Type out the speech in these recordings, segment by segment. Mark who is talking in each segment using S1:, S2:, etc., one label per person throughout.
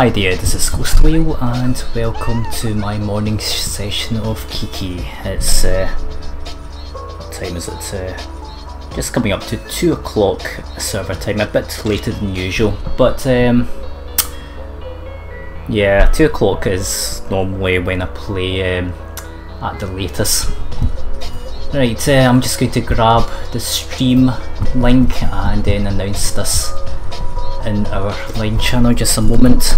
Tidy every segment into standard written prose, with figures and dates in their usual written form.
S1: Hi there, this is Ghost Whale and welcome to my morning session of Kiki. It's, what time is it? Just coming up to 2 o'clock server time, a bit later than usual, but yeah, 2 o'clock is normally when I play at the latest. Right, I'm just going to grab the stream link and then announce this in our line channel. Just a moment.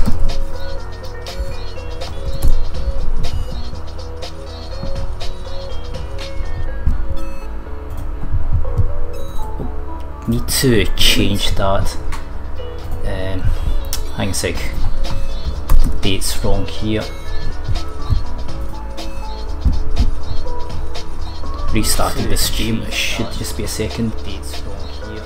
S1: Need to change that. Hang on a sec. The date's wrong here. Restarting the stream. It should just be a second. Date's wrong here.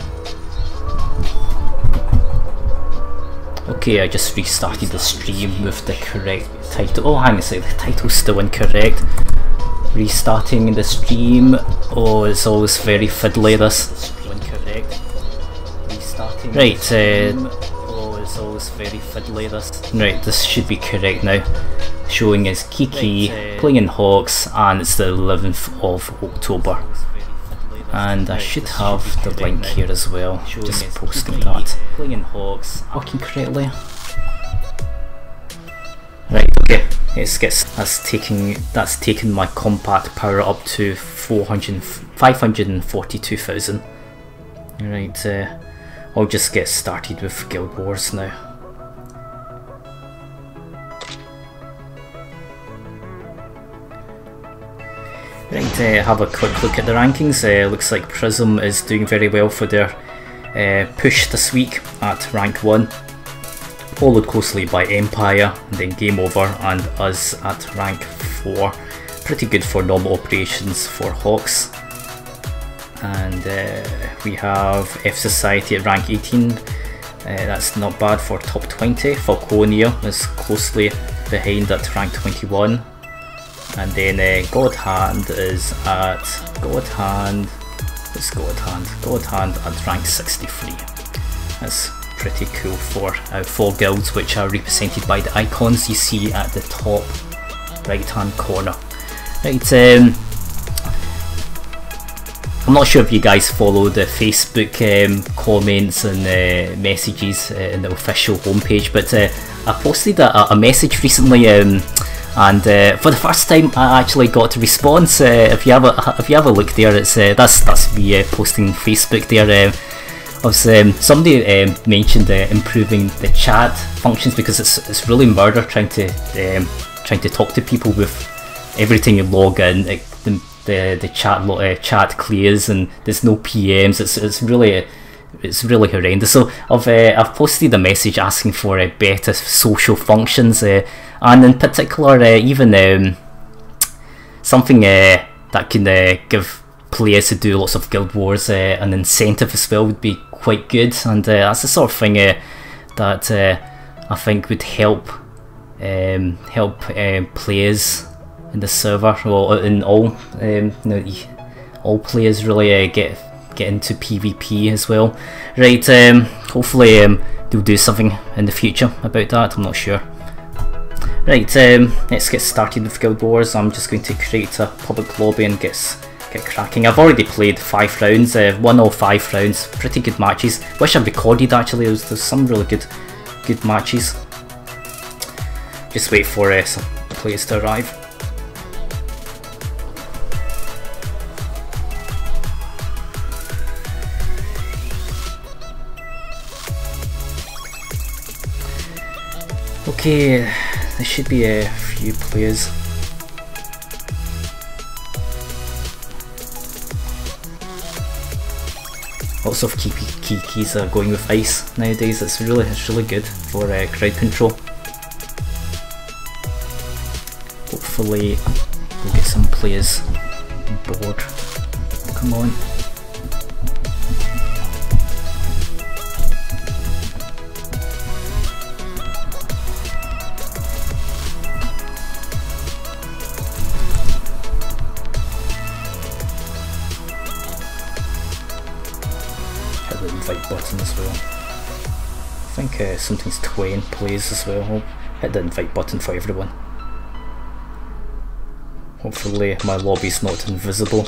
S1: Okay, I just restarted the stream with the correct title. Oh, hang on a sec. The title's still incorrect. Restarting the stream. Oh, it's always very fiddly, this. Right, oh, it's always very fiddly, this. Right, this should be correct now. Showing as Kiki playing in Hawks, and it's the 11th of October. And I should have the link here as well, just posting that. Playing in Hawks, working correctly. Right, okay, that's taken my compact power up to 542,000. Right, I'll just get started with Guild Wars now. Right, have a quick look at the rankings. Looks like Prism is doing very well for their push this week at rank 1, followed closely by Empire, and then Game Over and us at rank 4. Pretty good for normal operations for Hawks. And we have F Society at rank 18. That's not bad for top 20. Falconia is closely behind at rank 21. And then God Hand is at God Hand at rank 63. That's pretty cool for 4 guilds, which are represented by the icons you see at the top right hand corner. Right, I'm not sure if you guys follow the Facebook comments and messages in the official homepage, but I posted a message recently, and for the first time I actually got a response. If you have a look there, it's that's me posting Facebook there. Somebody mentioned improving the chat functions, because it's really murder trying to talk to people with every time you log in. The chat clears and there's no PMs. It's really horrendous. So I've posted a message asking for better social functions, and in particular even something that can give players to do lots of Guild Wars an incentive as well would be quite good. And that's the sort of thing that I think would help players in the server, or in all all players really get into PvP as well. Right, hopefully they'll do something in the future about that. I'm not sure. Right, let's get started with Guild Wars. I'm just going to create a public lobby and get cracking. I've already played 5 rounds, won all 5 rounds. Pretty good matches. Wish I recorded actually. There's some really good matches. Just wait for some players to arrive. Okay, there should be a few players. Lots of Kikis are going with ice nowadays. It's really good for crowd control. Hopefully we'll get some players on board. Come on. Hit the invite button as well. think something's 20 plays as well. I'll hit the invite button for everyone. Hopefully my lobby's not invisible.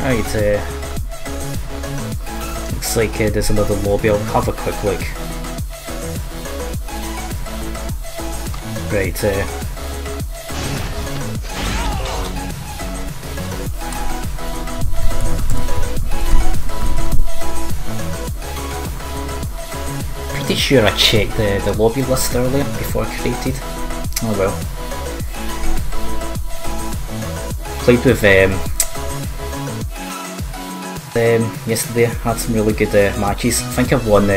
S1: Right, looks like there's another lobby. I'll have a quick look. Right, pretty sure I checked the lobby list earlier before I created. Oh well. Played with yesterday, had some really good matches. I think I've won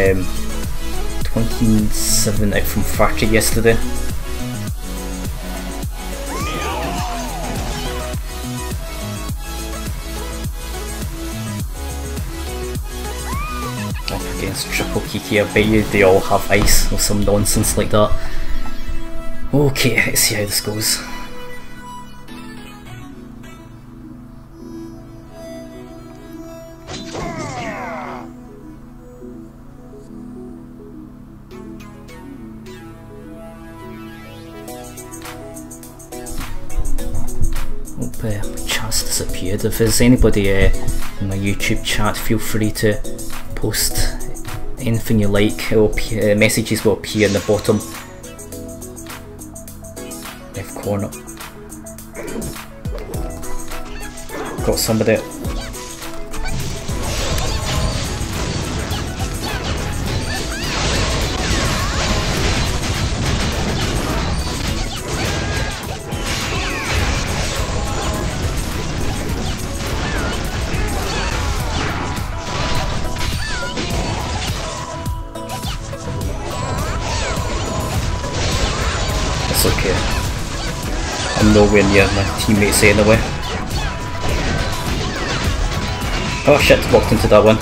S1: 27 out from 30 yesterday. Up against Triple Kiki, I bet you they all have ice or some nonsense like that. Okay, let's see how this goes. Chat's disappeared. If there's anybody in my YouTube chat, feel free to post anything you like. Messages will appear in the bottom left corner. Got somebody. It's okay. I'm nowhere near my teammates anyway. Oh shit, walked into that one.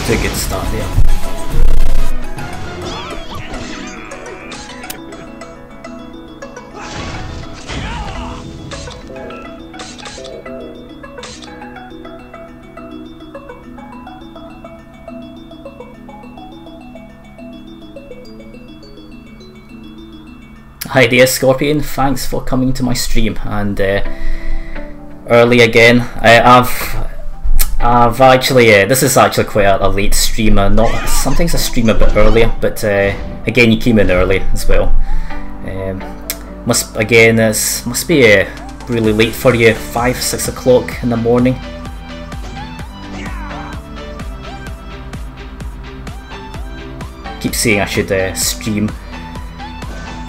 S1: To a good start there. Hi there Scorpion, thanks for coming to my stream, and early again. I've actually, this is actually quite a late streamer. Not sometimes I stream a bit earlier, but again you came in early as well. Must be really late for you, 5, 6 o'clock in the morning. Keep saying I should stream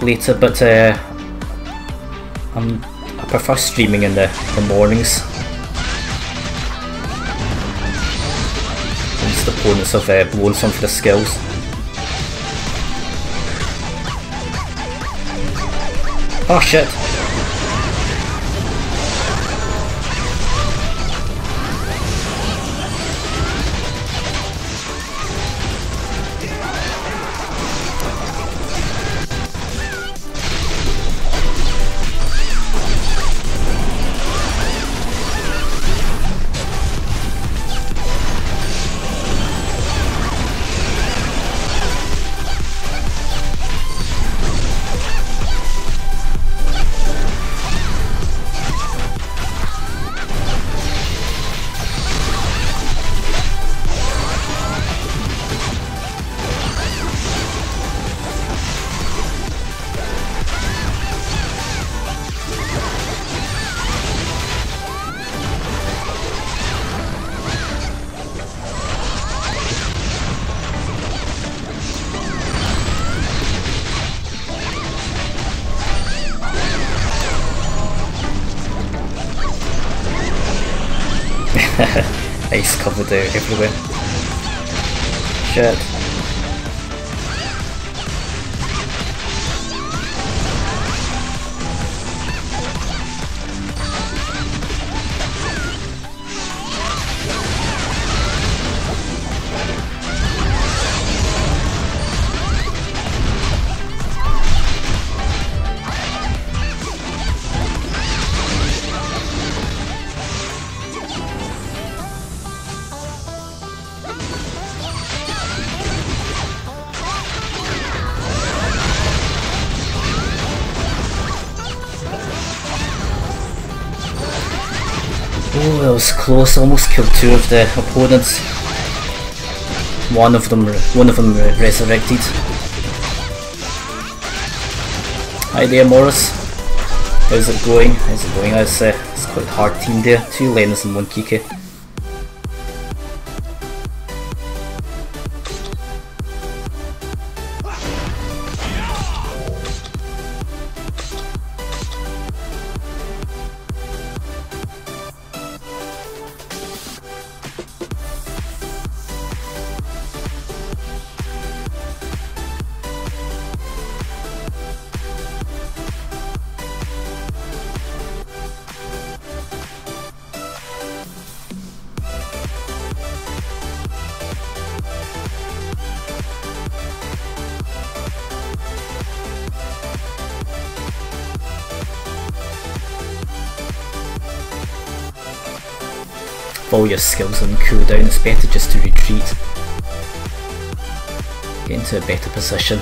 S1: later, but I prefer streaming in the mornings. Once the opponents have blown some for the skills. Oh shit! Ice covered everywhere. Shit. Oh, that was close. Almost killed 2 of the opponents. One of them resurrected. Hi there, Morris. How's it going? It's quite a hard team there. 2 Lenas and 1 Kiki. All your skills on cooldown, it's better just to retreat. Get into a better position.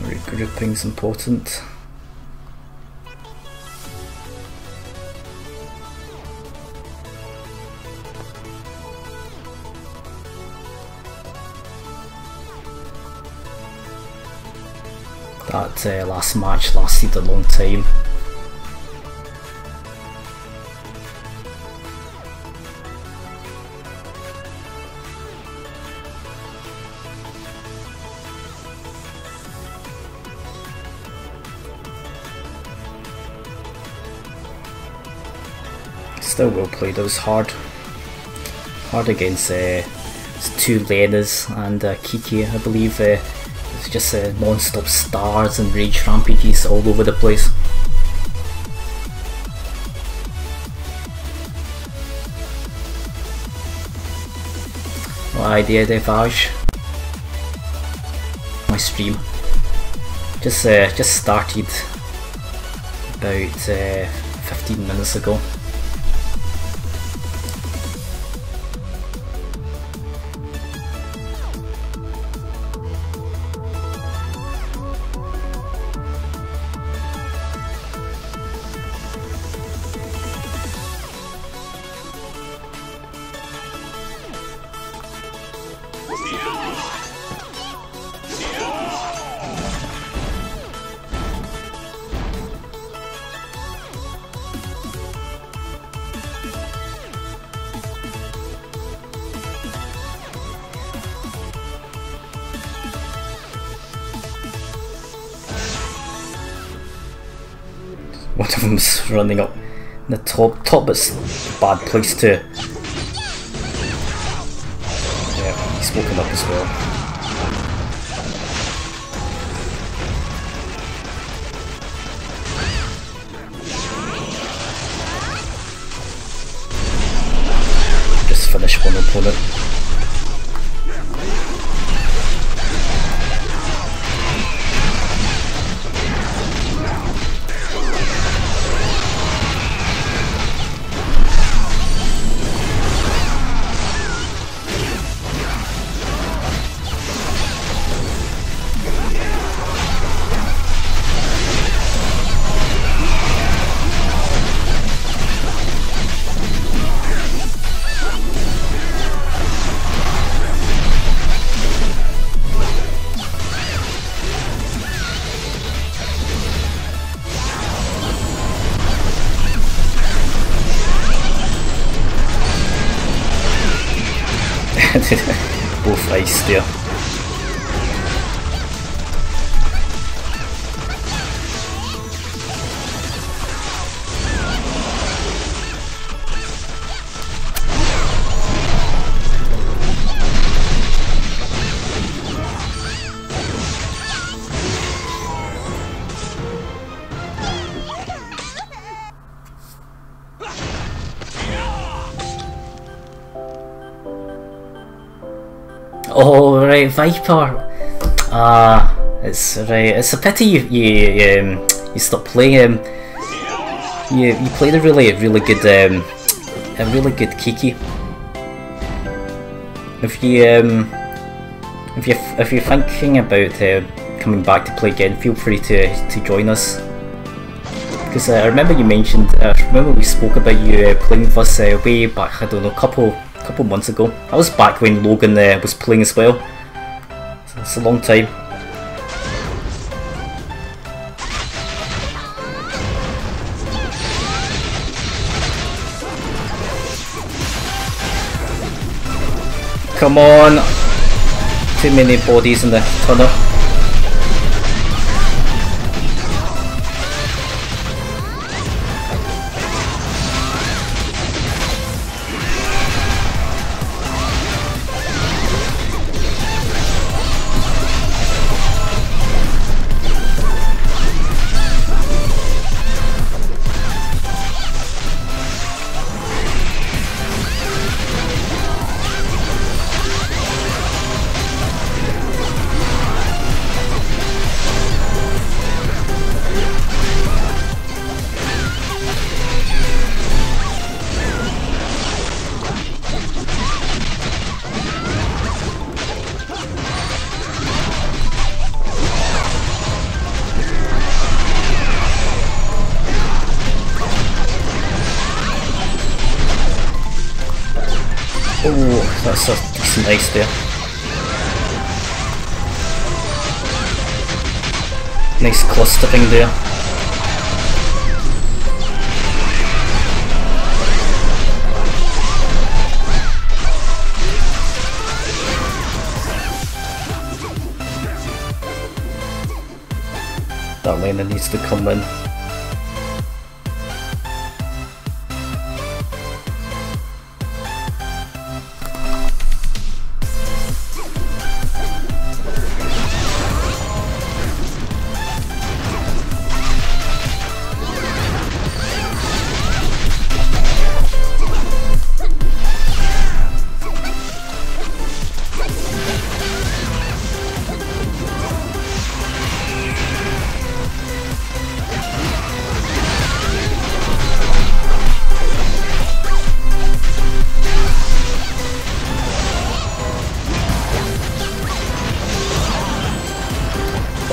S1: Regrouping's important. That last match lasted a long time. Still well played. It was hard against 2 Lenas and Kiki, I believe. It's just non-stop stars and rage rampages all over the place. No idea, Vaj. My stream just started about 15 minutes ago. One of them's running up the top. Top is a bad place to. Yeah, he's woken up as well. Just finish one opponent. Both ice there. Oh right, Viper. It's right. It's a pity you stopped playing. You played a really good Kiki. If you're thinking about coming back to play again, feel free to join us. Because I remember you mentioned. I remember we spoke about you playing with us way back. I don't know, couple months ago. I was back when Logan was playing as well. So it's a long time. Come on! Too many bodies in the tunnel. Oh, that's a decent ice there. Nice clustering there. That laner needs to come in.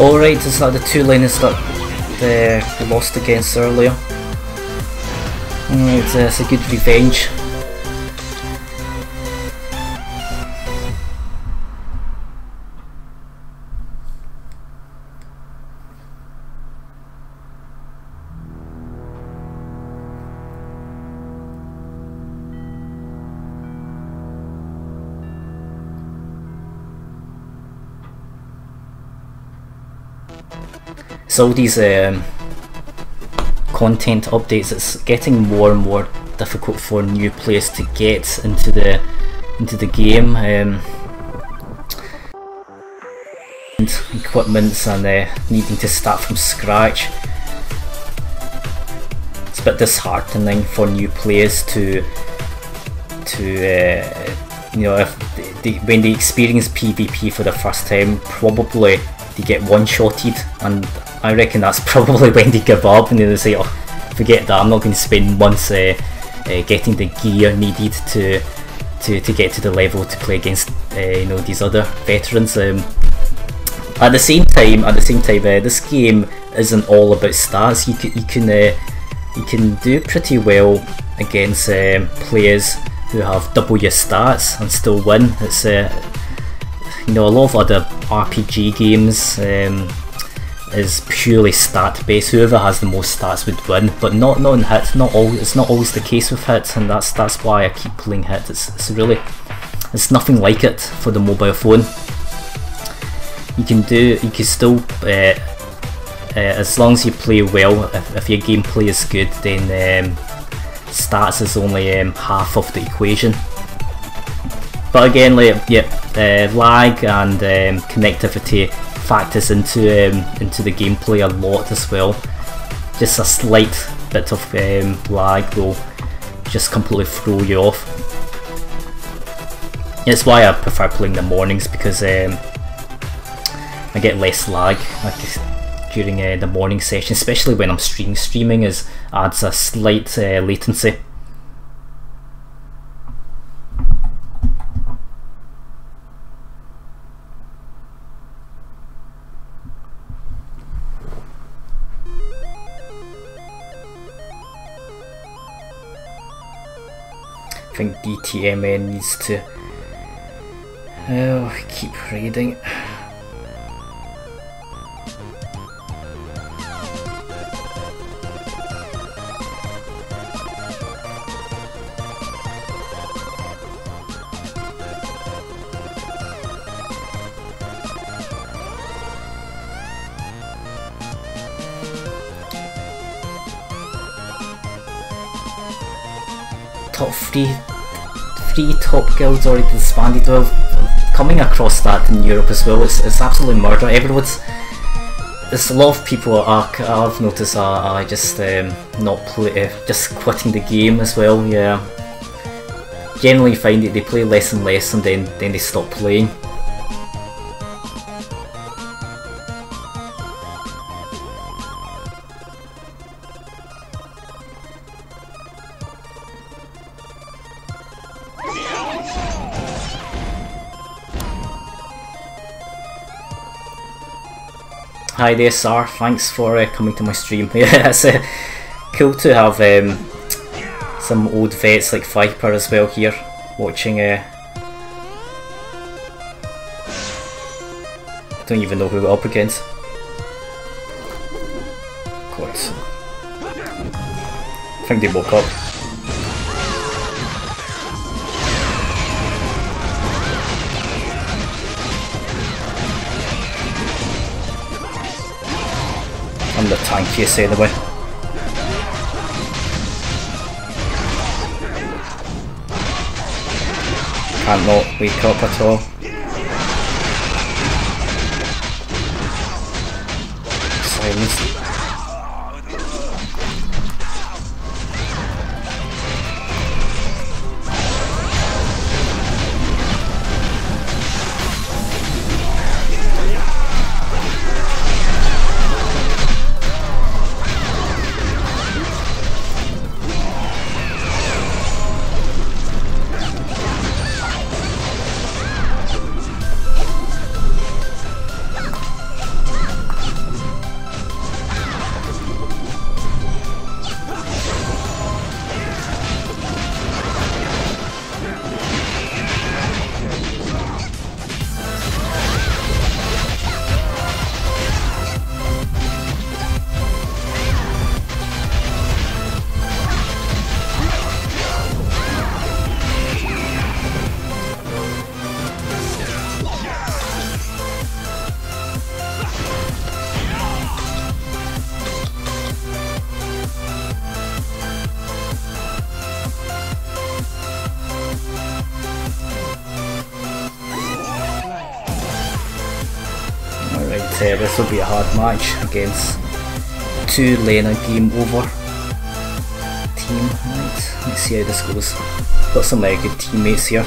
S1: Alright, is that the two laners that we lost against earlier? It's a good revenge. So all these content updates, it's getting more and more difficult for new players to get into the game. And equipments and needing to start from scratch. It's a bit disheartening for new players to you know, if when they experience PvP for the first time, probably they get one-shotted, and I reckon that's probably when they give up and they say, oh, forget that, I'm not going to spend months getting the gear needed to get to the level to play against you know, these other veterans. At the same time, this game isn't all about stats. You can do pretty well against players who have double your stats and still win. It's you know, a lot of other RPG games is purely stat based. Whoever has the most stats would win, but not in hit. It's not always the case with hit, and that's why I keep playing hit. It's it's nothing like it for the mobile phone. You can still as long as you play well. If your gameplay is good, then stats is only half of the equation. But again, like, lag and connectivity factors into the gameplay a lot as well. Just a slight bit of lag will just completely throw you off. It's why I prefer playing the mornings, because I get less lag during the morning session, especially when I'm streaming. Streaming adds a slight latency. I think DTMN needs to keep reading. Top three top guilds already disbanded. Well, coming across that in Europe as well, it's absolutely murder. There's a lot of people I've noticed are just just quitting the game as well. Yeah, generally find that they play less and less, and then they stop playing. Hi there, Sar. Thanks for coming to my stream. Yeah, it's cool to have some old vets like Viper as well here watching. I don't even know who we're up against. God, I think they woke up. I'm the tankiest anyway. Can't not wake up at all. Silence. Right, this will be a hard match against 2 Lena game over team. Right, let's see how this goes. Got some good teammates here.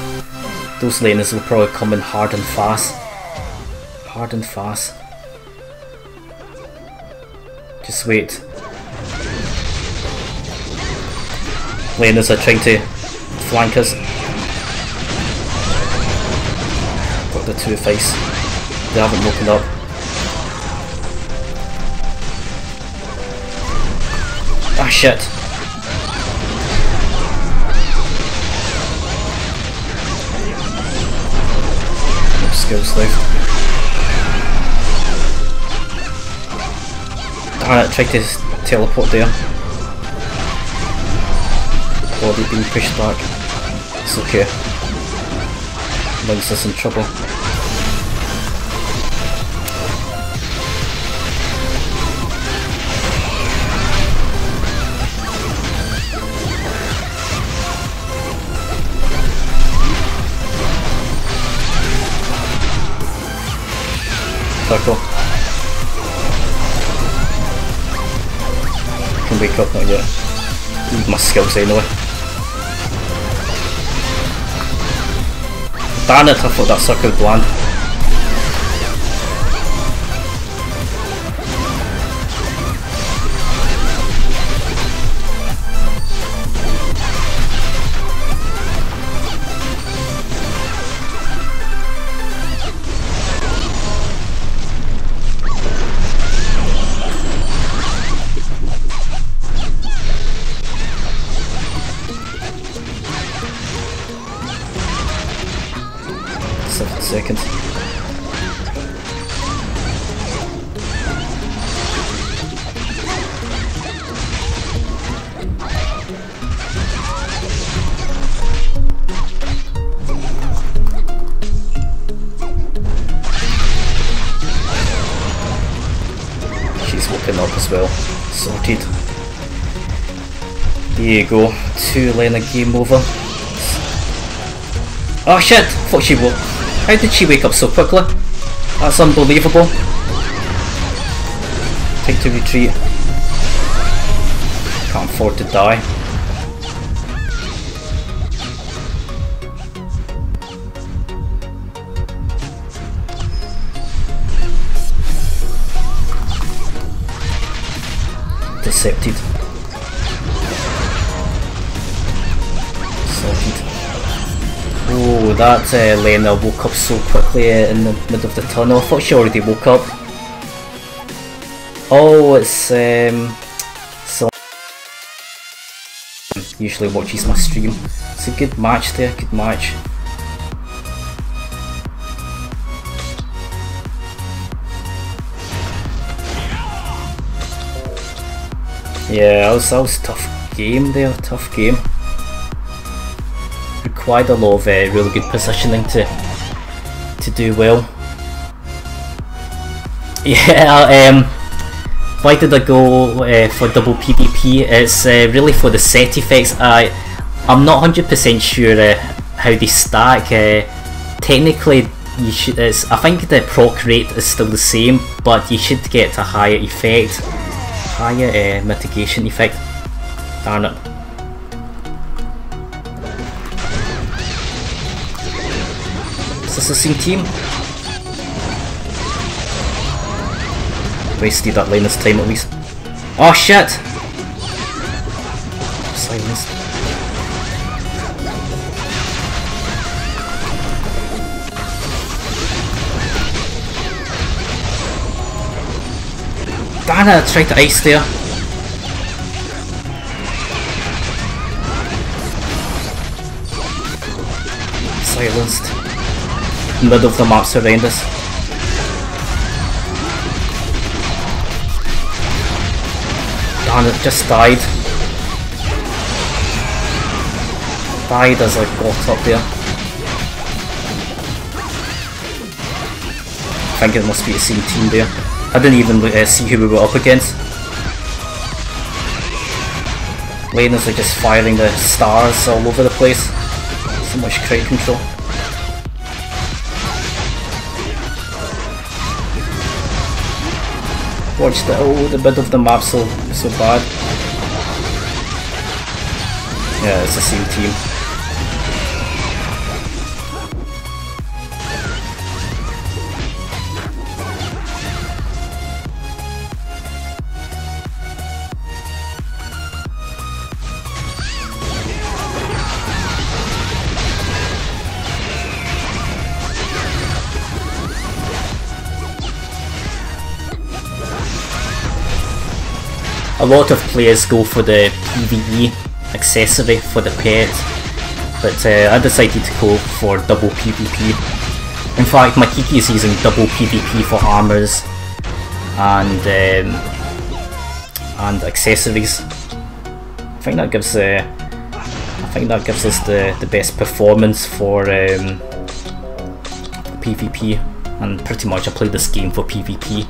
S1: Those laners will probably come in hard and fast. Hard and fast. Just wait. Laners are trying to flank us. Got the 2 face. They haven't woken up. Ah shit. No skills left. Darn it, tried to teleport there. Body being pushed back. It's okay. Links us in trouble. Circle. Can wake up, not yet. Need my skills anyway. Darn it, I thought that circle would land. Seconds. She's woken up as well. Sorted. There you go. 2 lane game over. Oh shit! Thought she woke. How did she wake up so quickly? That's unbelievable. Take to retreat. Can't afford to die. Decepted. Salted. Oh, that Lena woke up so quickly in the middle of the tunnel. I thought she already woke up. Oh, it's so usually watches my stream. It's a good match there, good match. Yeah, that was a tough game there, tough game. Required a lot of really good positioning to do well. Yeah, why did I go for double PvP? It's really for the set effects. I'm not 100% sure how they stack. Technically, you should. I think the proc rate is still the same, but you should get a higher effect, higher mitigation effect. Darn it. Is this the same team? Wasted that Lena's time at least. Oh shit! Silence. Darn it, I tried to ice there. Silenced. Middle of the map's horrendous. Darn it, just died. Died as I got up there. I think it must be the same team there. I didn't even see who we were up against. Laners are just firing the stars all over the place. So much crowd control. Watch the bit of the map so bad. Yeah, it's the same team. A lot of players go for the PvE accessory for the pet, but I decided to go for double PvP. In fact, my Kiki is using double PvP for armors and accessories. I think that gives us the best performance for PvP, and pretty much I play this game for PvP.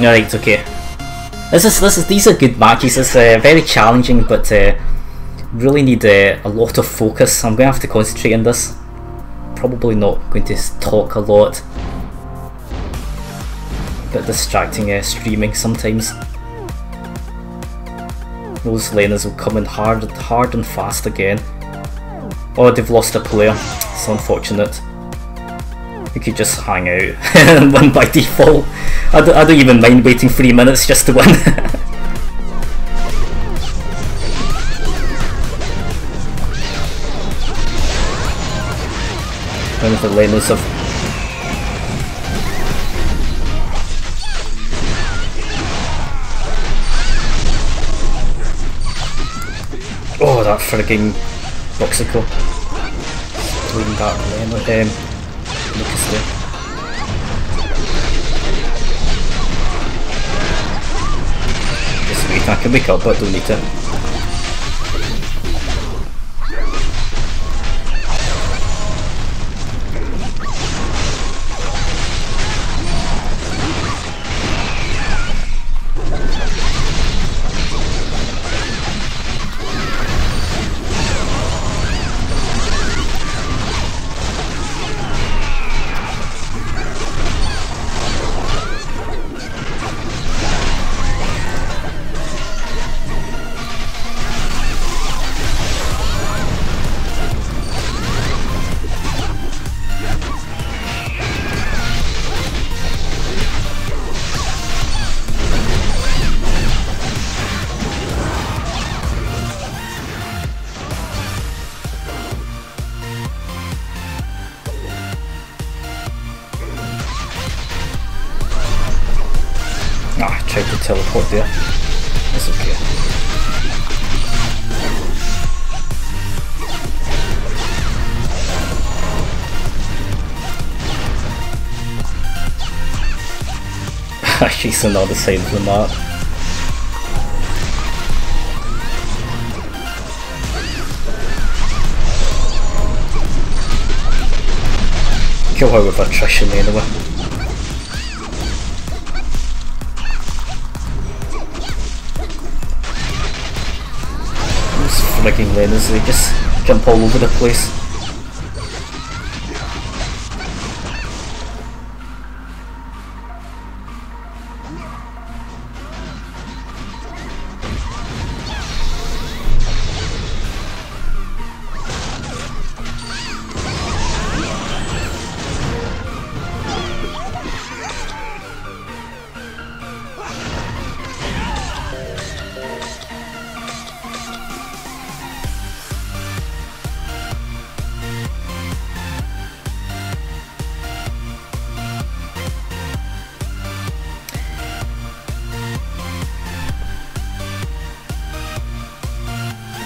S1: Alright, okay. These are good matches. It's very challenging, but really need a lot of focus. I'm going to have to concentrate on this. Probably not going to talk a lot. Bit distracting streaming sometimes. Those laners will come in hard and fast again. Oh, they've lost a player. It's unfortunate. We could just hang out and win by default. I don't even mind waiting 3 minutes just to win. One of the laners have... Oh, that frigging Boxico. Doing that laner. Lucas there. Just wait, I can wake up but don't need it. Tried to teleport there. That's okay. She's on the other side of the map. Kill her with attrition anyway. Frigging laners, they just jump all over the place.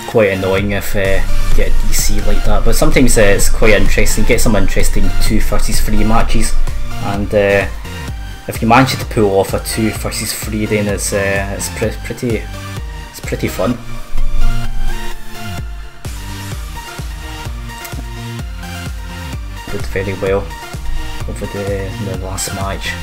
S1: Quite annoying if get a DC like that, but sometimes it's quite interesting. Get some interesting 2 versus 3 matches, and if you manage to pull off a 2 versus 3, then it's pretty fun. Did very well over the last match.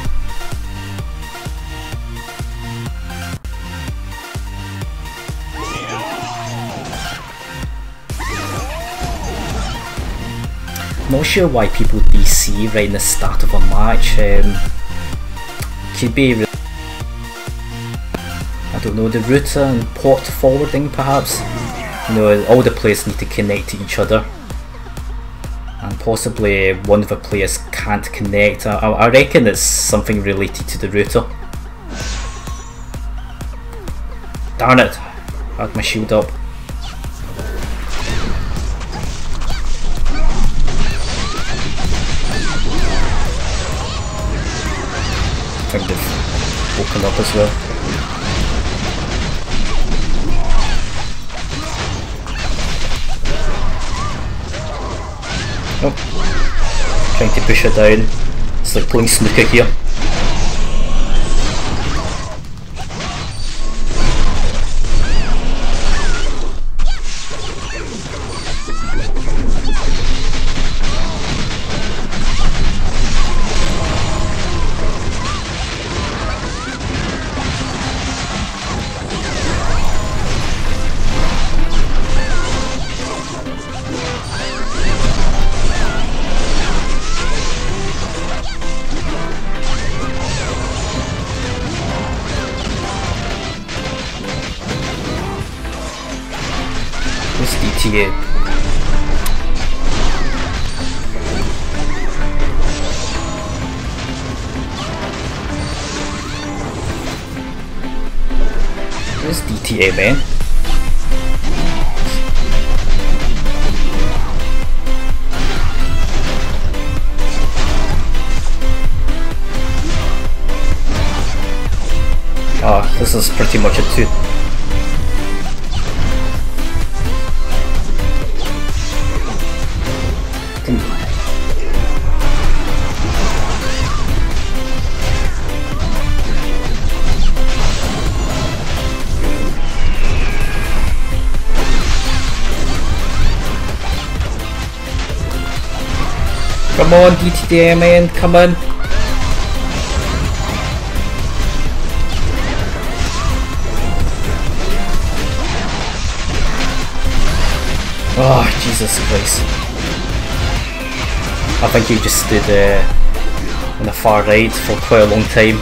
S1: not sure why people DC right in the start of a match. Could be, I don't know, the router and port forwarding perhaps. You know, all the players need to connect to each other, and possibly one of the players can't connect. I reckon it's something related to the router. Darn it! I had my shield up. I think they've woken up as well. Oh, trying to push her down. It's like playing snooker here. DTA. Where's DTA, man? Ah, this is pretty much a 2. Come on, DTA man, come on. Oh, Jesus Christ. I think he just stood on the far right for quite a long time.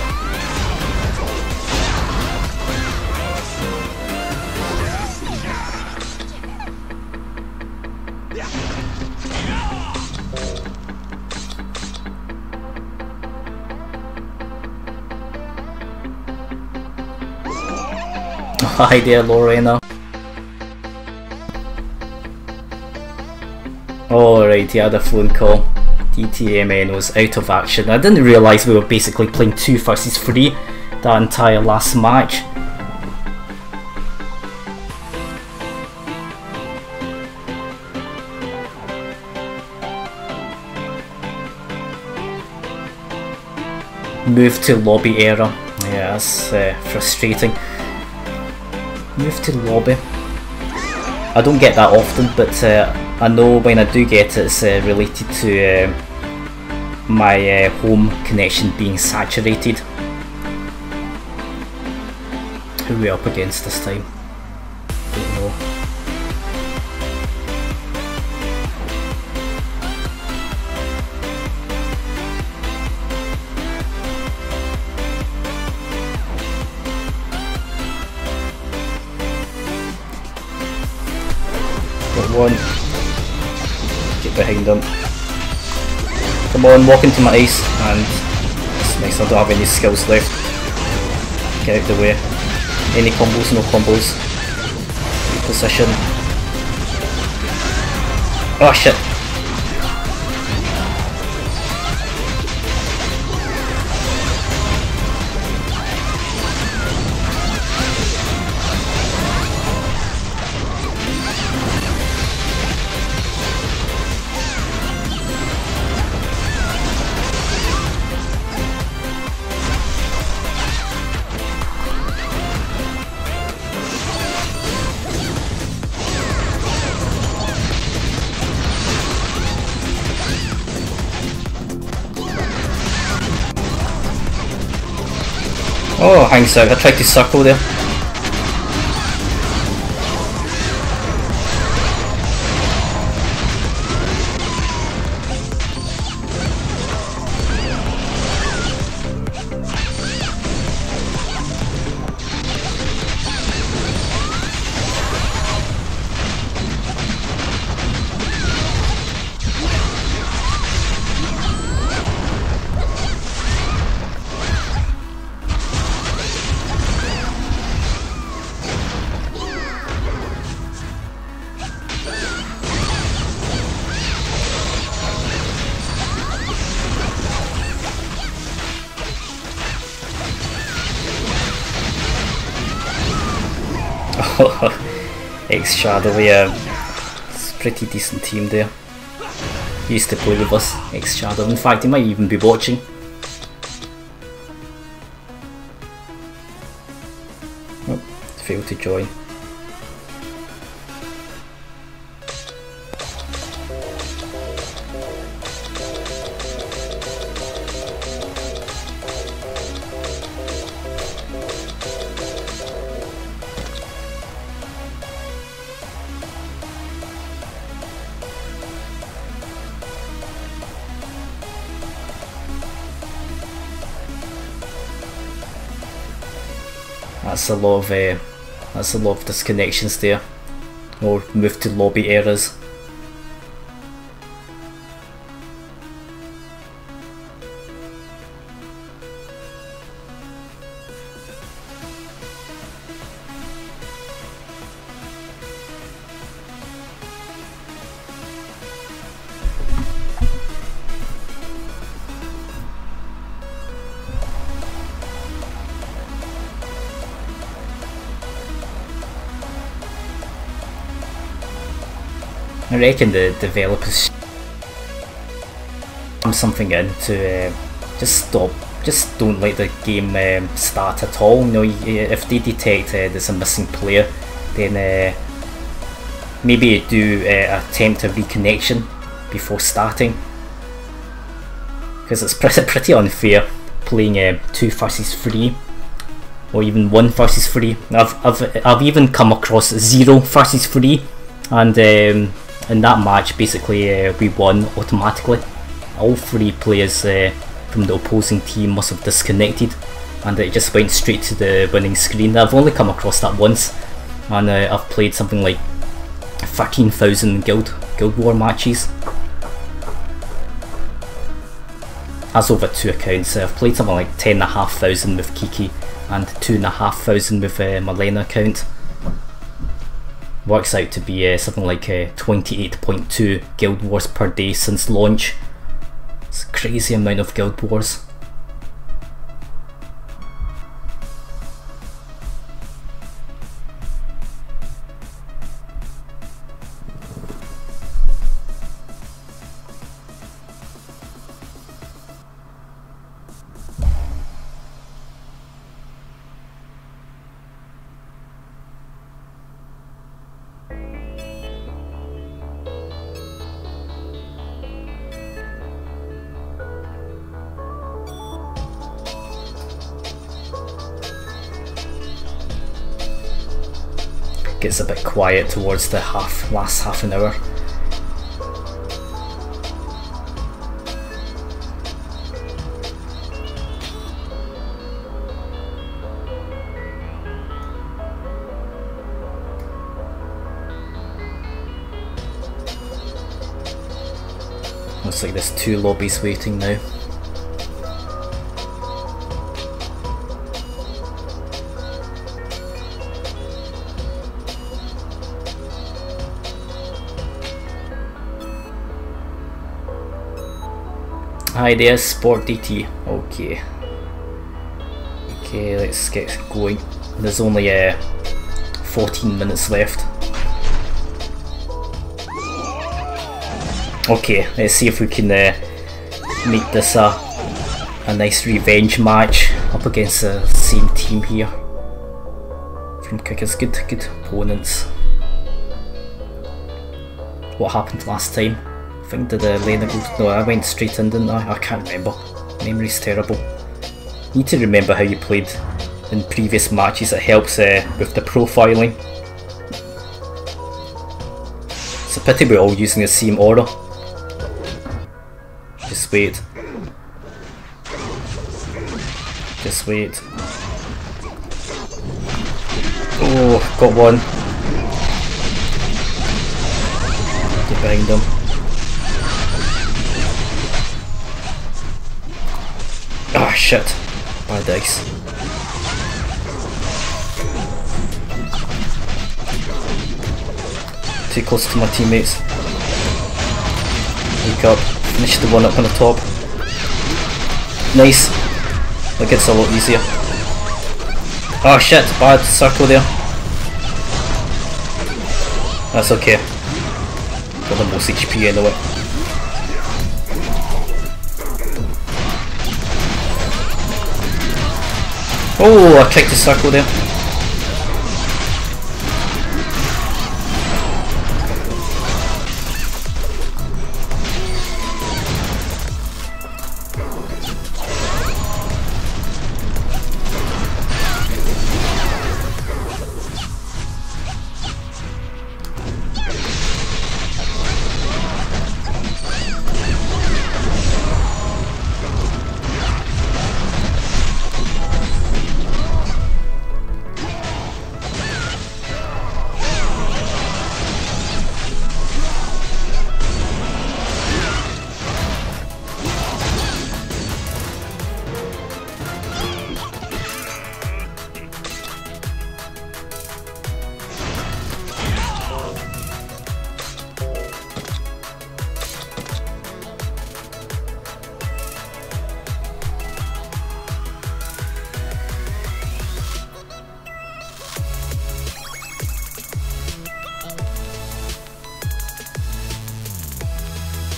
S1: Hi there, Lorena. Alright, he had a phone call. DTMN was out of action. I didn't realise we were basically playing 2 versus 3 that entire last match. Move to lobby error. Yeah, that's frustrating. Move to lobby. I don't get that often, but I know when I do get it, it's related to my home connection being saturated. Who are we up against this time? Don't know. Got one. Get behind them. Come on, walk into my ice, and it's nice, I don't have any skills left. Get out the way. Any combos? No combos. Position. Oh shit! Oh, hangs out. I tried to circle there. Ex-Shadow, yeah. It's a pretty decent team there. He used to play with us, Ex-Shadow. In fact, he might even be watching. Oh, failed to join. That's a lot of disconnections there, or move to lobby errors. I reckon the developers something in to just don't let the game start at all. You know, if they detect there's a missing player, then maybe do attempt a reconnection before starting, because it's pretty unfair playing 2 versus 3 or even 1 versus 3. I've even come across 0 versus 3, and in that match basically we won automatically. All 3 players from the opposing team must have disconnected, and it just went straight to the winning screen. I've only come across that once, and I've played something like 13,000 Guild War matches. That's over 2 accounts. I've played something like 10,500 with Kiki and 2,500 with my Lena account. Works out to be something like 28.2 Guild Wars per day since launch. It's a crazy amount of Guild Wars. Gets a bit quiet towards the last half an hour. Looks like there's 2 lobbies waiting now. Hi there, Sport DT. Okay, let's get going. There's only 14 minutes left. Okay, let's see if we can make this a nice revenge match up against the same team here from Kickers. Good opponents. What happened last time? I think did Lena go? No, I went straight in, didn't I? I can't remember. Memory's terrible. Need to remember how you played in previous matches. It helps with the profiling. It's a pity we're all using the same order. Just wait. Just wait. Oh, got one. Get behind them. Ah, shit. Bad dice. Too close to my teammates. Wake up. Finish the one up on the top. Nice. That gets a lot easier. Oh shit, bad circle there. That's okay. Got the most HP anyway. Oh, I tried to circle there.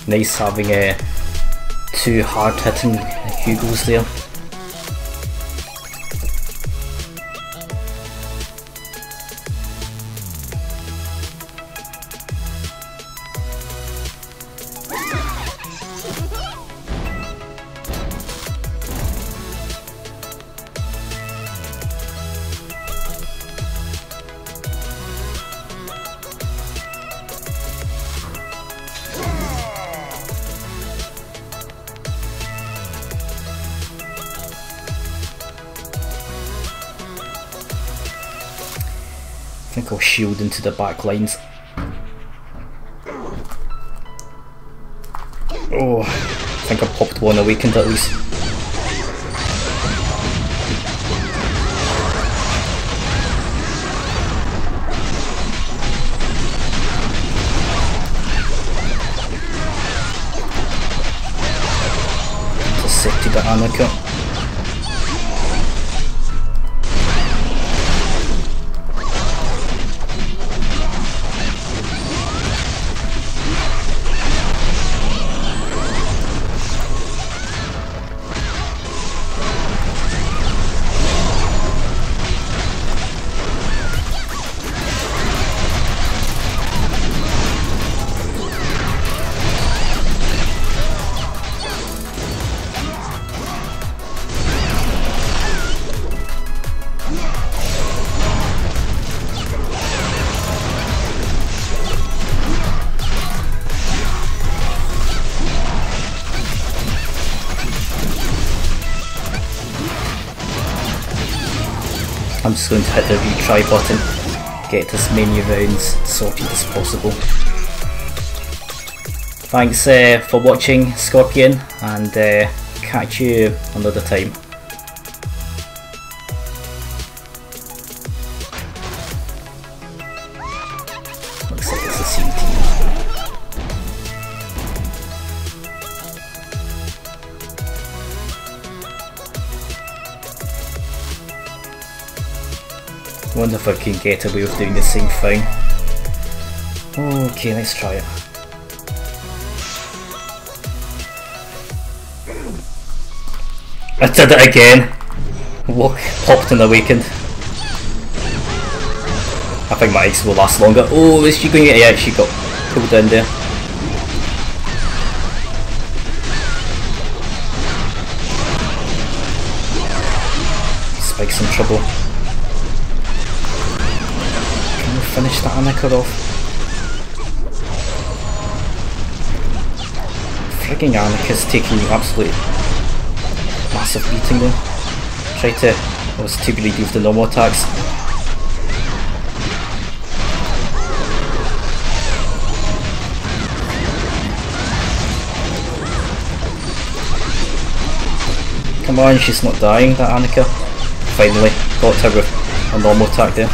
S1: Nice having two hard hitting Hugos there. I think I'll shield into the back lines. Oh, I think I popped one awakened at least. Intercepted the Annika. I'm just going to hit the retry button, get as many rounds sorted as possible. Thanks for watching, Scorpion, and catch you another time. Looks like it's the same team. Wonder if I can get away with doing the same thing. Okay, let's try it. I did it again. Look, popped and awakened. I think my ice will last longer. Oh, is she going to get? Yeah, she got pulled down there. Spike's in trouble. Finish that Annika off. Frigging Annika's taking absolute massive beating there. Try to, I was too greedy with the normal attacks. Come on, she's not dying, that Annika. Finally, got her with a normal attack there.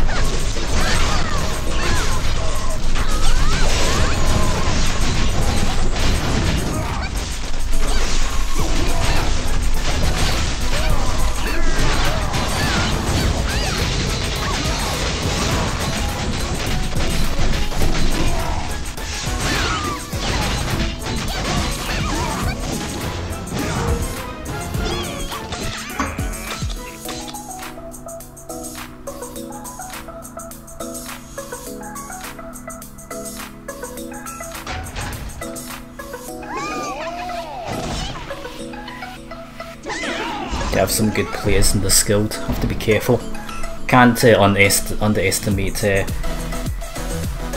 S1: have some good players in this guild. Have to be careful. Can't underestimate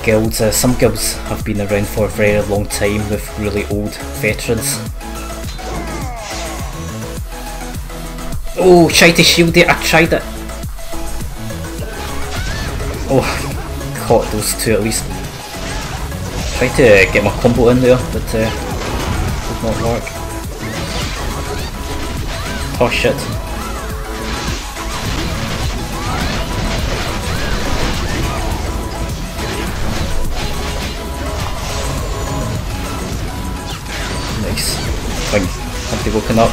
S1: guilds. Some guilds have been around for a very long time with really old veterans. Oh, tried to shield it. I tried it. Oh, caught those two at least. Tried to get my combo in there, but did not work. Oh shit. Nice. Have they woken up?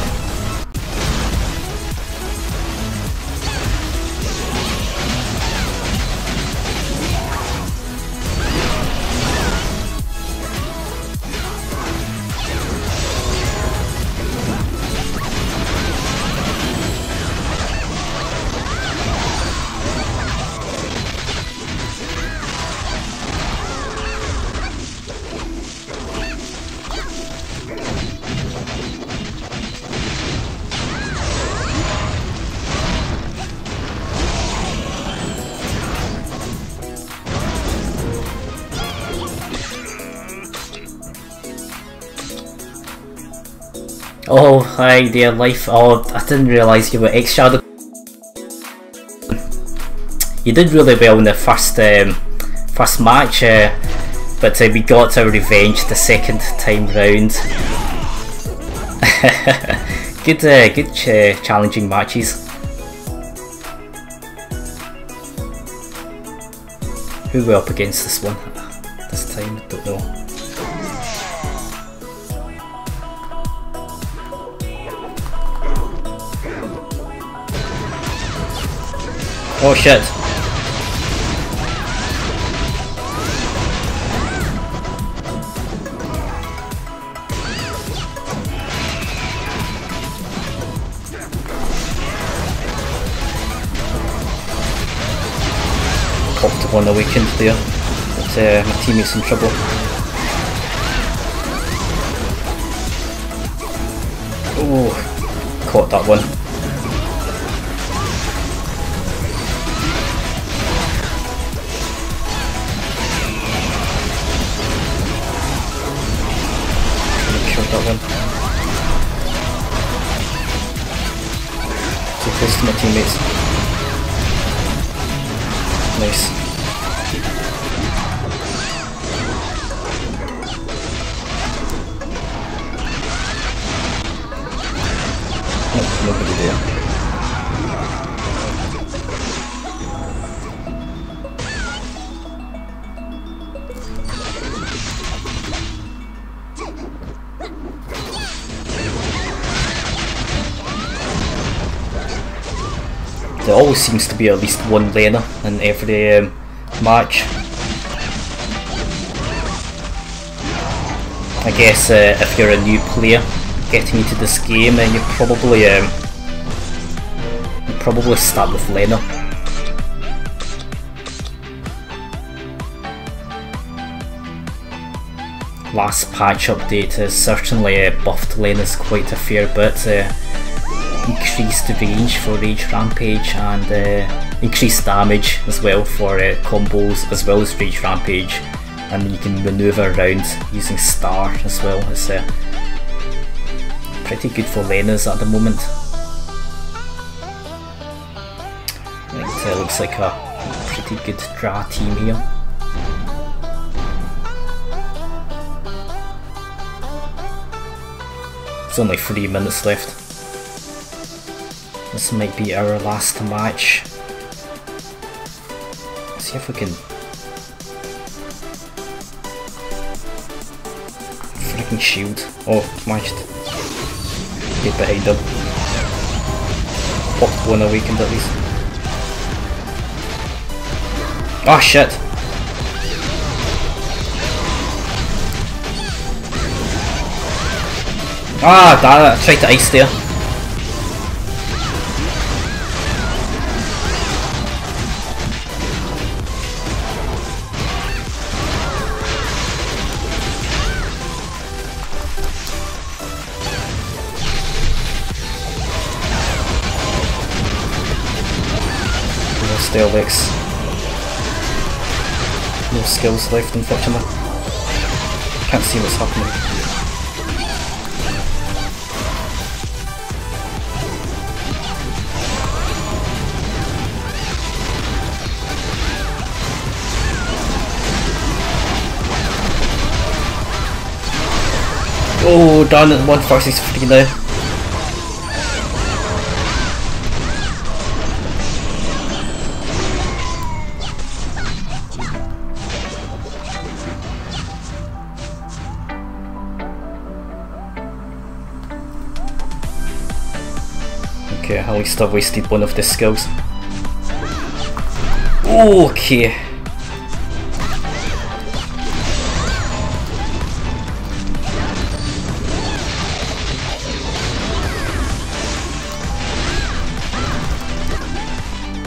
S1: Oh, hi there, Life. Oh, I didn't realise you were X-Shadow. You did really well in the first match, but we got our revenge the second time round. Good challenging matches. Who we're up against this one? This time, I don't know. Oh shit. Popped one awakened there, but my teammate's in trouble. Oh, caught that one. That one. Too close to my teammates. Nice. Oh, nobody there. There always seems to be at least one laner in every match. I guess if you're a new player getting into this game, then you probably start with laner. Last patch update has certainly buffed laners quite a fair bit. Increased range for Rage Rampage and increased damage as well for combos as well as Rage Rampage, and you can maneuver around using Star as well. It's pretty good for laners at the moment. Right, looks like a pretty good draw team here. There's only 3 minutes left. This might be our last match. Let's see if we can... Freaking shield. Oh, managed to get behind him. Popped one awakened at least. Oh shit! Ah, damn it, I tried to ice there. lost the Alex. No skills left, unfortunately. Can't see what's happening. Oh, darn it, 1 versus 3 now. Okay, at least I've wasted one of the skills. Okay.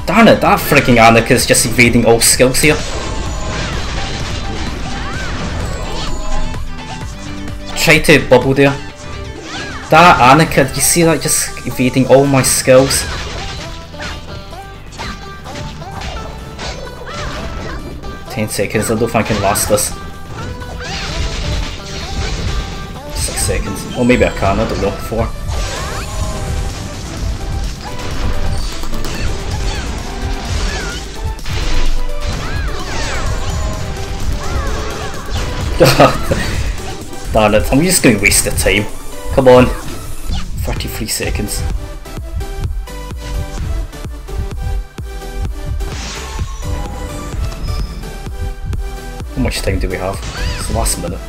S1: Darn it, that freaking Anika's just evading all skills here. Try to bubble there. That Anika, you see that just evading all my skills? "10 seconds, I don't think I can last this." 6 seconds. Or maybe I can, I don't know. 4. Darn it, I'm just going to waste the time. Come on. 33 seconds. How much time do we have? It's the last minute.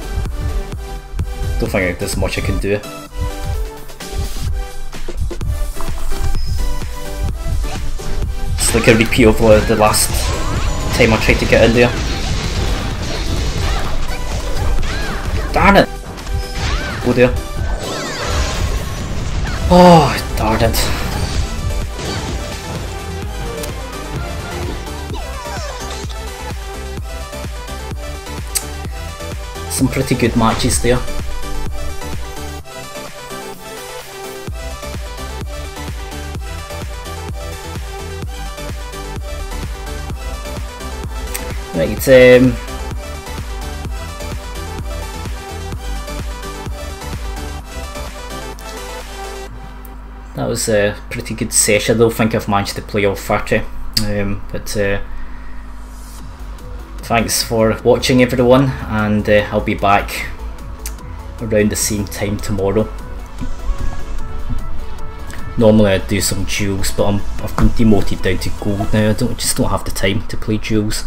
S1: Don't think there's much I can do. It's like a repeat of the last time I tried to get in there. Darn it! Go there. Oh, darn it. Some pretty good matches there. Right, that was a pretty good session. I don't think I've managed to play all 30, but thanks for watching everyone, and I'll be back around the same time tomorrow. Normally I'd do some duels, but I've been demoted down to gold now. I just don't have the time to play duels.